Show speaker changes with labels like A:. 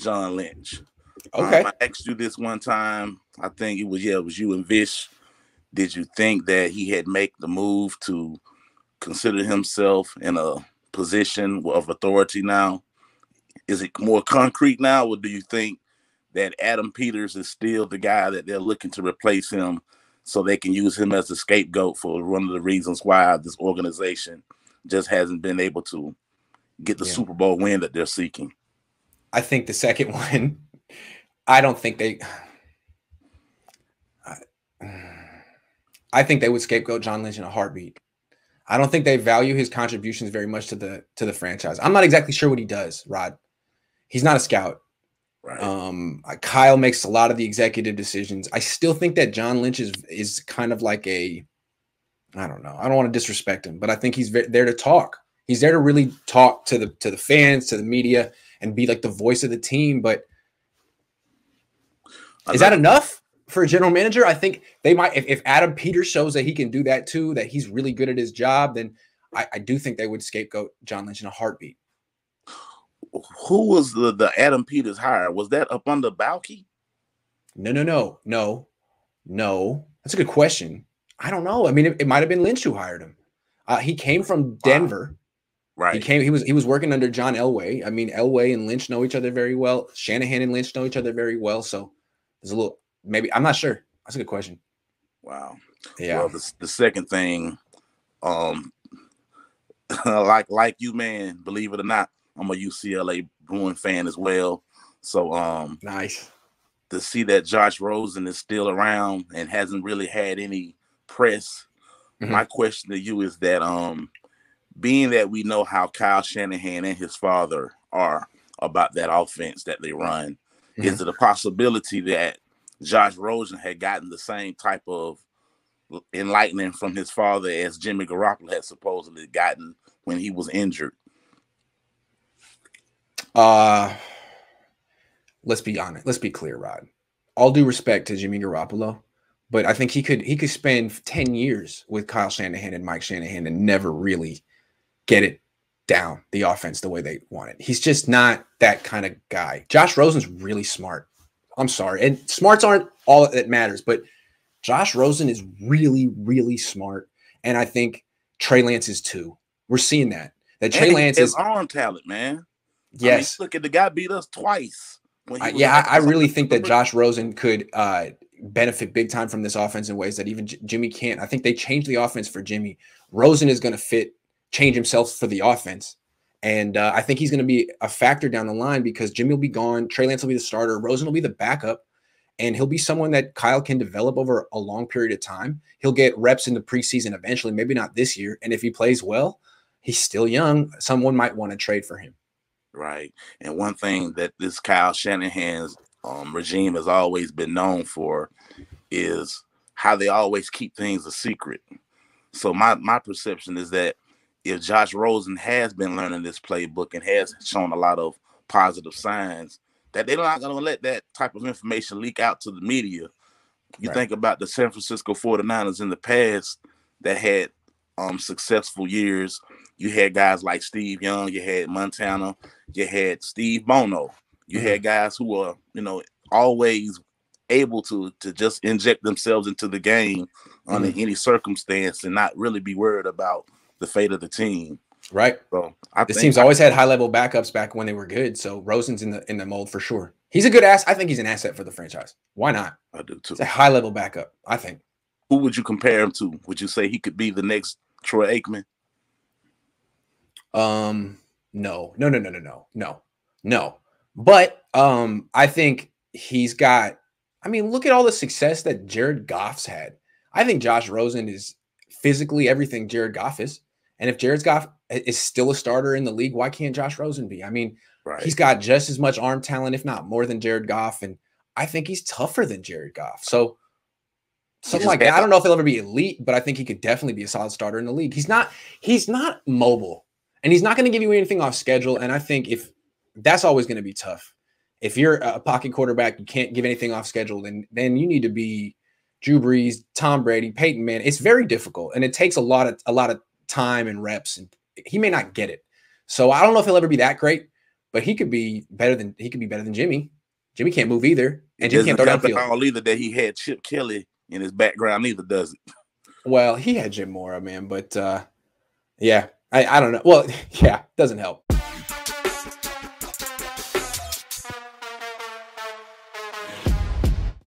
A: John Lynch.
B: Okay.
A: I asked you this one time. I think it was you and Vish. Did you think that he had made the move to consider himself in a position of authority now? Is it more concrete now, or do you think that Adam Peters is still the guy that they're looking to replace him so they can use him as a scapegoat for one of the reasons why this organization just hasn't been able to get the Super Bowl win that they're seeking?
B: I think the second one, I don't think they I think they would scapegoat John Lynch in a heartbeat. I don't think they value his contributions very much to the franchise. I'm not exactly sure what he does, Rod. He's not a scout.
A: Right.
B: Kyle makes a lot of the executive decisions. I still think that John Lynch is kind of like I don't know. I don't want to disrespect him, but I think he's there to talk. He's there to really talk to the fans, to the media, and be like the voice of the team. But is that enough for a general manager? I think they might, if Adam Peters shows that he can do that too, that he's really good at his job, then I do think they would scapegoat John Lynch in a heartbeat.
A: Who was the Adam Peters hire? Was that up under Balky?
B: No. That's a good question. I don't know. I mean, it might have been Lynch who hired him. He came from Denver.
A: Wow. Right.
B: He was working under John Elway. I mean, Elway and Lynch know each other very well. Shanahan and Lynch know each other very well. So there's a little, maybe, I'm not sure. That's a good question.
A: Wow.
B: Yeah.
A: Well, the second thing, like you, man, believe it or not, I'm a UCLA Bruin fan as well. So
B: nice
A: to see that Josh Rosen is still around and hasn't really had any press. Mm-hmm. My question to you is that being that we know how Kyle Shanahan and his father are about that offense that they run, mm-hmm. is it a possibility that Josh Rosen had gotten the same type of enlightening from his father as Jimmy Garoppolo had supposedly gotten when he was injured?
B: Let's be honest. Let's be clear, Rod. All due respect to Jimmy Garoppolo, but I think he could spend 10 years with Kyle Shanahan and Mike Shanahan and never really get it down, the offense, the way they want it. He's just not that kind of guy. Josh Rosen's really smart. I'm sorry. And smarts aren't all that matters, but Josh Rosen is really, really smart. And I think Trey Lance is too. We're seeing that. Trey Lance is
A: arm talent, man.
B: Yes.
A: I mean, look at the guy beat us twice.
B: I really think that Josh Rosen could benefit big time from this offense in ways that even Jimmy can't. I think they changed the offense for Jimmy. Rosen is going to change himself for the offense. And I think he's going to be a factor down the line because Jimmy will be gone. Trey Lance will be the starter. Rosen will be the backup. And he'll be someone that Kyle can develop over a long period of time. He'll get reps in the preseason eventually, maybe not this year. And if he plays well, he's still young. Someone might want to trade for him.
A: Right. And one thing that this Kyle Shanahan's regime has always been known for is how they always keep things a secret. So my perception is that if Josh Rosen has been learning this playbook and has shown a lot of positive signs, that they're not going to let that type of information leak out to the media. You think about the San Francisco 49ers in the past that had successful years. You had guys like Steve Young, you had Montana, you had Steve Bono. You had guys who were, always able to just inject themselves into the game under any circumstance and not really be worried about the fate of the team.
B: Right.
A: So
B: this team's always had high-level backups back when they were good. So Rosen's in the mold for sure. He's a good ass. I think he's an asset for the franchise. Why not?
A: I do too.
B: It's a high-level backup, I think.
A: Who would you compare him to? Would you say he could be the next Troy Aikman?
B: No. But I think he's got. I mean, look at all the success that Jared Goff's had. I think Josh Rosen is physically everything Jared Goff is. And if Jared Goff is still a starter in the league, why can't Josh Rosen be? I mean, he's got just as much arm talent, if not more, than Jared Goff. And I think he's tougher than Jared Goff. So something like that. I don't know if he'll ever be elite, but I think he could definitely be a solid starter in the league. He's not mobile, and he's not going to give you anything off schedule. And I think if that's always going to be tough. If you're a pocket quarterback, you can't give anything off schedule, then you need to be Drew Brees, Tom Brady, Peyton Manning. It's very difficult, and it takes a lot of time and reps, and he may not get it. So I don't know if he'll ever be that great, but he could be better than Jimmy. Jimmy can't move either, and
A: It
B: Jimmy can't
A: doesn't
B: throw
A: help at
B: downfield.
A: all either that he had Chip Kelly in his background either, does it?
B: Well, he had Jim Mora, man, but yeah, I don't know. Well, yeah, doesn't help.